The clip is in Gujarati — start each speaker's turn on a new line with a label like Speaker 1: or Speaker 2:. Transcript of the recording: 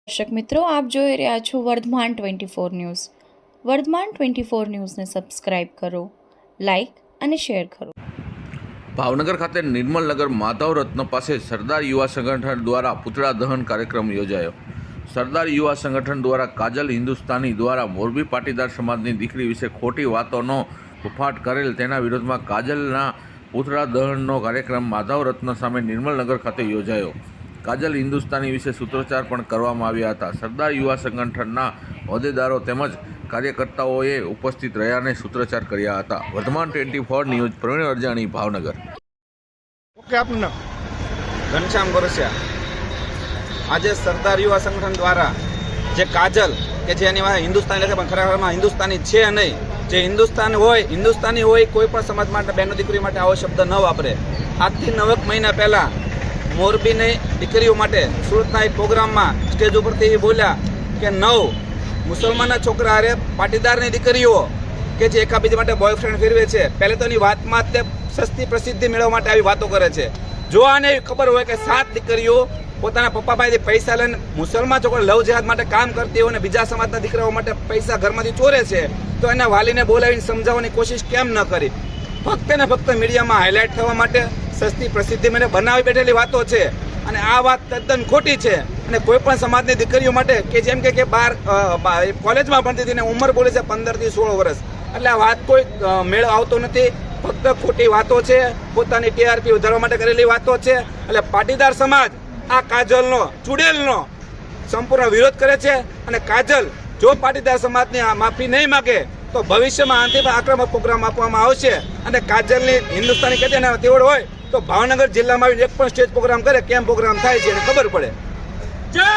Speaker 1: દર્શક મિત્રો, આપ જોઈ રહ્યા છો વર્ધમાન 24 ન્યૂઝ. વર્ધમાન 24 ન્યૂઝને સબસ્ક્રાઇબ કરો, લાઇક અને શેર કરો.
Speaker 2: ભાવનગર ખાતે નિર્મલનગર માધવ રત્ન પાસે સરદાર યુવા સંગઠન દ્વારા પુતળા દહન કાર્યક્રમ યોજાયો. સરદાર યુવા સંગઠન દ્વારા કાજલ હિન્દુસ્તાની દ્વારા મોરબી પાટીદાર સમાજની દીકરી વિશે ખોટી વાતોનો બફાટ કરેલ તેના વિરોધમાં કાજલના પુતળા દહનનો કાર્યક્રમ માધવ રત્ન સામે નિર્મલનગર ખાતે યોજાયો. કાજલ હિન્દુસ્તાની વિશે સૂત્રોચ્ચાર પણ કરવામાં આવ્યા હતા. સરદાર યુવા સંગઠનના હોદ્દેદારો તેમજ કાર્યકર્તાઓએ ઉપસ્થિત રહ્યા અને સૂત્રોચ્ચાર કર્યા હતા. વર્ધમાન 24 ન્યૂઝ, પ્રવીણ અરજાણી, ભાવનગર.
Speaker 3: ઓકે, આપનું ઘનશ્યામ ગોરસિયા. આજે સરદાર યુવા સંગઠન દ્વારા જે કાજલ કે જે એની હિન્દુસ્તાની લખે પણ ખરેખરમાં હિન્દુસ્તાની છે નહીં, જે હિન્દુસ્તાની હોય કોઈ પણ સમાજ માટે બહેનો દીકરીઓ માટે આવો શબ્દ ન વાપરે. આજથી 9 મહિના પહેલાં મોરબીની દીકરીઓ માટે સુરતના એક પ્રોગ્રામમાં સ્ટેજ ઉપરથી બોલ્યા કે 9 મુસલમાનના છોકરા હારે પાટીદારની દીકરીઓ કે જે એકાબીજા માટે બોયફ્રેન્ડ ફેરવે છે. પહેલે તો એની વાતમાં તે સસ્તી પ્રસિદ્ધિ મેળવવા માટે આવી વાતો કરે છે. જો આને ખબર હોય કે 7 દીકરીઓ પોતાના પપ્પા પાસેથી પૈસા લઈને મુસલમાન છોકરા લવ જેહાદ માટે કામ કરતી હોય અને બીજા સમાજના દીકરાઓ માટે પૈસા ઘરમાંથી ચોરે છે, તો એના વાલીને બોલાવીને સમજાવવાની કોશિશ કેમ ન કરી? ફક્ત ને ફક્ત મીડિયામાં હાઇલાઇટ થવા માટે સસ્તી પ્રસિદ્ધિ મને બનાવી બેઠેલી વાતો છે અને આ વાત તદ્દન ખોટી છે. અને કોઈ પણ સમાજની દીકરીઓ માટે કે જેમ કે બહાર કોલેજમાં ભણતી હતી ને ઉંમર બોલે છે 15 થી 16 વર્ષ, એટલે આ વાત કોઈ મેળ આવતો નથી. ફક્ત ખોટી વાતો છે, પોતાની ટીઆરપી વધારવા માટે કરેલી વાતો છે. એટલે પાટીદાર સમાજ આ કાજલનો ચુડેલનો સંપૂર્ણ વિરોધ કરે છે અને કાજલ જો પાટીદાર સમાજની માફી નહીં માગે તો ભવિષ્યમાં આનાથી પણ આક્રમક પ્રોગ્રામ આપવામાં આવશે. અને કાજલની હિન્દુસ્તાની કહેતી તેવડ હોય તો ભાવનગર જિલ્લામાં એક પણ સ્ટેજ પ્રોગ્રામ કરે, કેમ પ્રોગ્રામ થાય છે એને ખબર પડે. જય